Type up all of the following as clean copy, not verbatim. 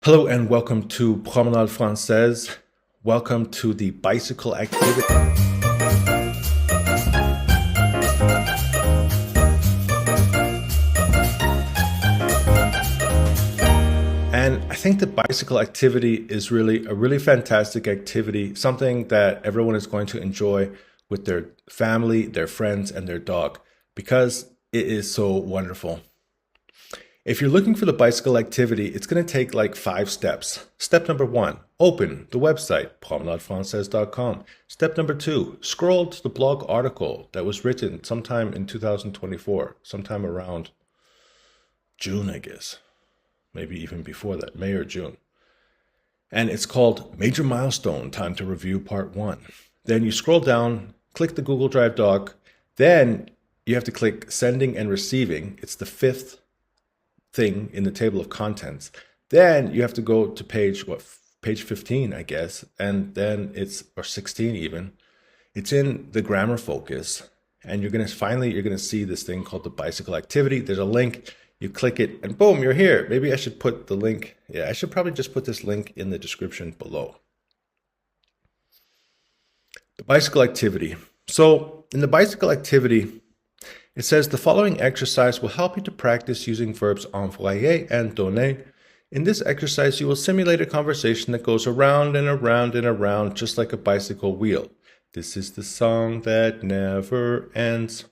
Hello and welcome to Promenade Française. Welcome to the bicycle activity. And I think the bicycle activity is really a really fantastic activity, something that everyone is going to enjoy with their family, their friends, and their dog because it is so wonderful. If you're looking for the bicycle activity, it's going to take like 5 steps. Step number 1, open the website, promenadefrancaise.com. Step number 2, scroll to the blog article that was written sometime in 2024, sometime around June, I guess. Maybe even before that, May or June. And it's called Major Milestone, Time to Review Part 1. Then you scroll down, click the Google Drive doc. Then you have to click Sending and Receiving. It's the 5th thing in the table of contents. Then you have to go to page 15, I guess, and then or 16 even. It's in the grammar focus, and you're gonna see this thing called the bicycle activity. There's a link. You click it, and boom, you're here. Maybe I should put the link. Yeah, I should probably just put this link in the description below. The bicycle activity. So in the bicycle activity, it says the following exercise will help you to practice using verbs envoyer and donner. In this exercise, you will simulate a conversation that goes around and around and around, just like a bicycle wheel. This is the song that never ends.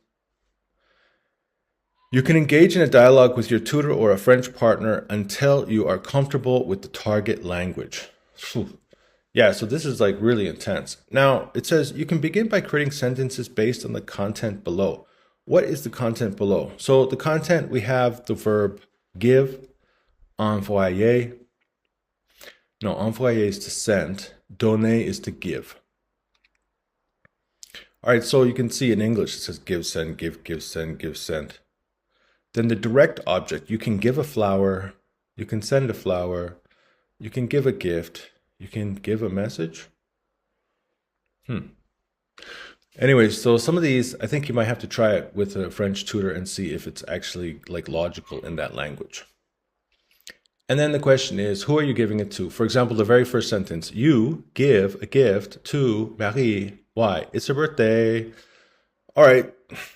You can engage in a dialogue with your tutor or a French partner until you are comfortable with the target language. Yeah, so this is like really intense. Now, it says you can begin by creating sentences based on the content below. What is the content below? So the content, we have the verb give, envoyer. No, envoyer is to send. Donner is to give. All right, so you can see in English, it says give, send, give, send, give, send. Then the direct object, you can give a flower, you can send a flower, you can give a gift, you can give a message. Anyways, so some of these, I think you might have to try it with a French tutor and see if it's actually like logical in that language. And then the question is, who are you giving it to? For example, the very first sentence, you give a gift to Marie. Why? It's her birthday. All right.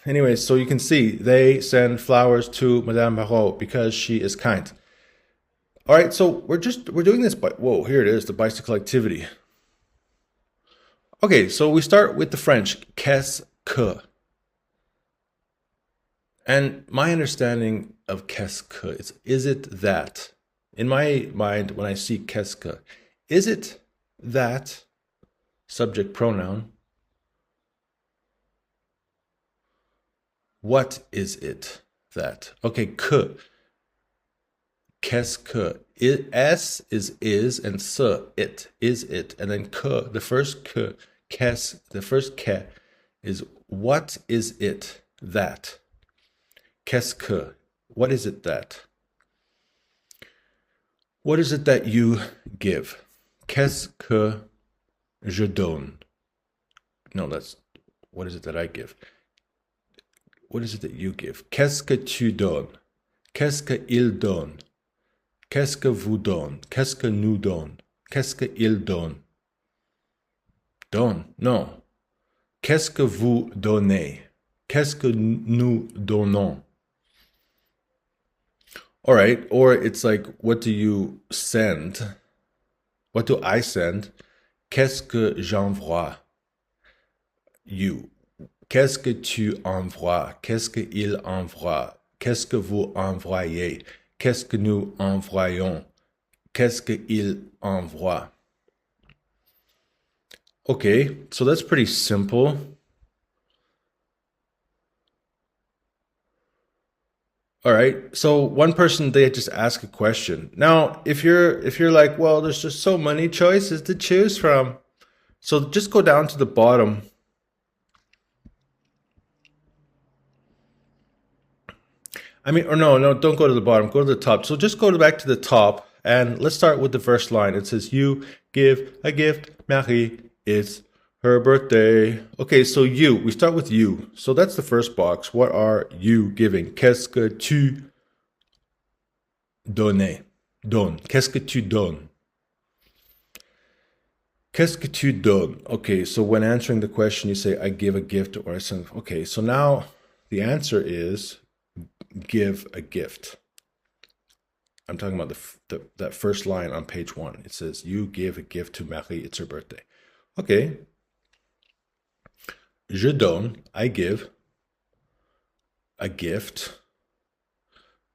Anyways, so you can see they send flowers to Madame Barrault because she is kind. All right, so we're doing this, but whoa, here it is, the bicycle activity. Okay, so we start with the French, qu'est-ce que? And my understanding of qu'est-ce que is it that? In my mind, when I see qu'est-ce que, is it that subject pronoun? What is it that? Okay, que. Qu'est-ce que? S is, and ce, it, is it. And then que, the first que, qu'est-ce, the first que is what is it that? Qu'est-ce que? What is it that? What is it that you give? Qu'est-ce que je donne? No, what is it that I give? What is it that you give? Qu'est-ce que tu donnes? Qu'est-ce qu'il donne? Qu'est-ce que vous donne? Qu'est-ce que nous donne? Qu'est-ce qu'il donne? Donne? Non. Qu'est-ce que vous donnez? Qu'est-ce que nous donnons? All right, or it's like, what do you send? What do I send? Qu'est-ce que j'envoie? You. Qu'est-ce que tu envoies? Qu'est-ce qu'il envoie? Qu'est-ce que vous envoyez? Qu'est-ce que nous envoyons? Qu'est-ce qu'il envoie? Okay, so that's pretty simple. All right, so one person, they just ask a question. Now, if you're like, well, there's just so many choices to choose from. So just go down to the bottom. No, don't go to the bottom, go to the top. So just go back to the top, and let's start with the first line. It says, you give a gift, Marie, it's her birthday. Okay, so we start with you. So that's the first box. What are you giving? Qu'est-ce que tu donnes? Donne. Qu'est-ce que tu donnes? Qu'est-ce que tu donnes? Okay, so when answering the question, you say, I give a gift or I send. Okay, so now the answer is give a gift. I'm talking about that first line on page 1. It says, you give a gift to Marie. It's her birthday. Okay. Je donne, I give a gift.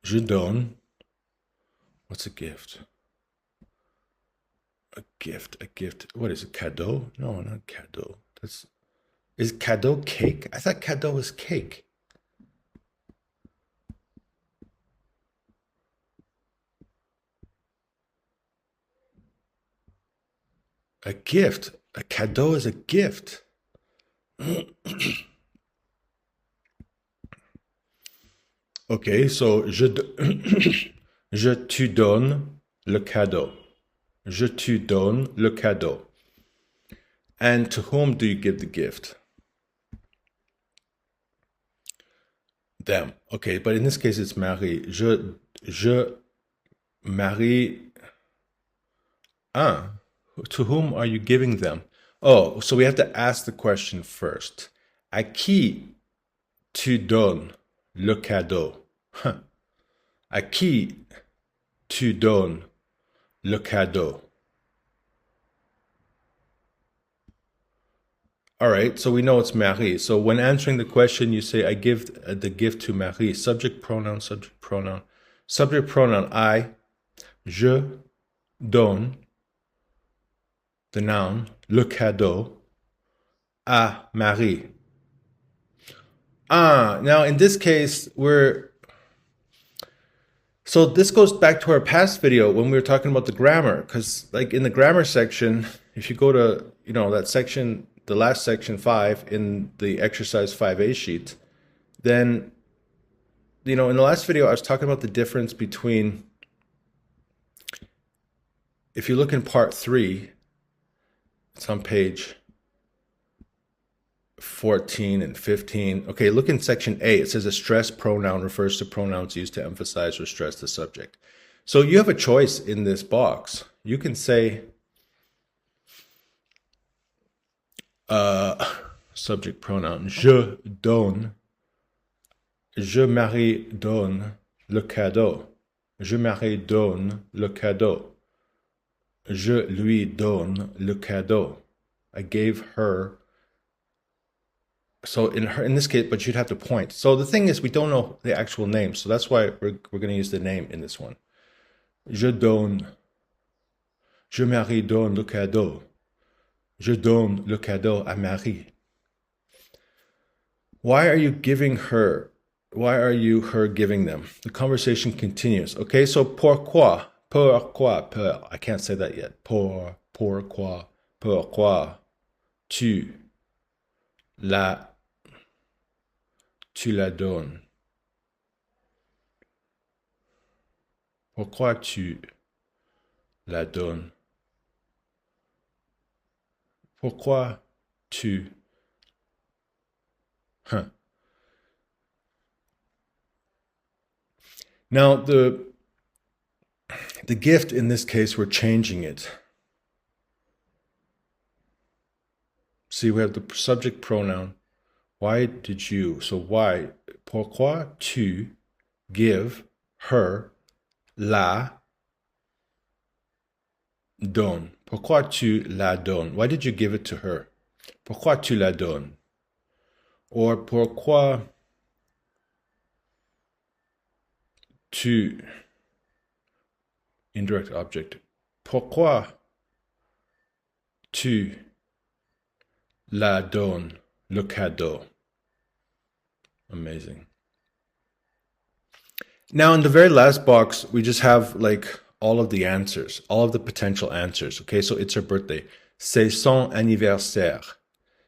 Je donne. What's a gift? A gift, a gift. What is it? Cadeau? No, not cadeau. Is cadeau cake? I thought cadeau was cake. A gift. A cadeau is a gift. Okay, so je te donne le cadeau. Je te donne le cadeau. And to whom do you give the gift? Them. Okay, but in this case it's Marie. Je Marie. To whom are you giving them? Oh, so we have to ask the question first. À qui tu donnes le cadeau? À qui tu donnes le cadeau? All right, so we know it's Marie. So when answering the question, you say, I give the gift to Marie. Subject pronoun, subject pronoun. Subject pronoun, I. Je donne the noun, le cadeau, à Marie. Now in this case, so this goes back to our past video when we were talking about the grammar, because like in the grammar section, if you go to, that section, the last section 5 in the exercise 5A sheet, then, in the last video, I was talking about the difference between, if you look in part 3, it's on page 14 and 15. Okay, look in section A. It says a stress pronoun refers to pronouns used to emphasize or stress the subject. So you have a choice in this box. You can say subject pronoun. Je donne. Je Marie donne le cadeau. Je Marie donne le cadeau. Je lui donne le cadeau. I gave her. So in this case, but you'd have to point. So the thing is, we don't know the actual name, so that's why we're going to use the name in this one. Je donne. Je Marie donne le cadeau. Je donne le cadeau à Marie. Why are you giving her? Why are you her giving them? The conversation continues. Okay, so pourquoi? Pourquoi? I can't say that yet. Pourquoi? Pourquoi tu la donnes? Pourquoi tu la donnes? Pourquoi tu... Now, the gift in this case, we're changing it. See, we have the subject pronoun. Why did you? So why? Pourquoi tu give her la donnes? Pourquoi tu la donnes? Why did you give it to her? Pourquoi tu la donnes? Or pourquoi tu... Indirect object. Pourquoi tu la donnes le cadeau? Amazing. Now, in the very last box, we just have like all of the answers, all of the potential answers. Okay, so it's her birthday. C'est son anniversaire.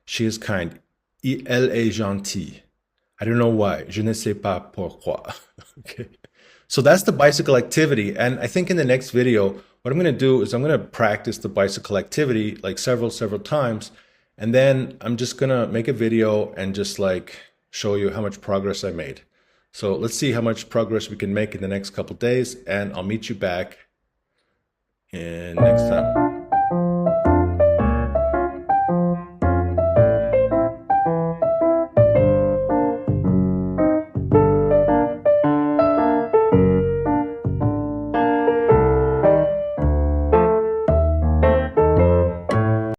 She is kind. Elle est gentille. I don't know why. Je ne sais pas pourquoi. Okay. So that's the bicycle activity. And I think in the next video, what I'm going to do is I'm going to practice the bicycle activity like several times. And then I'm just going to make a video and just like show you how much progress I made. So let's see how much progress we can make in the next couple days. And I'll meet you back and next time.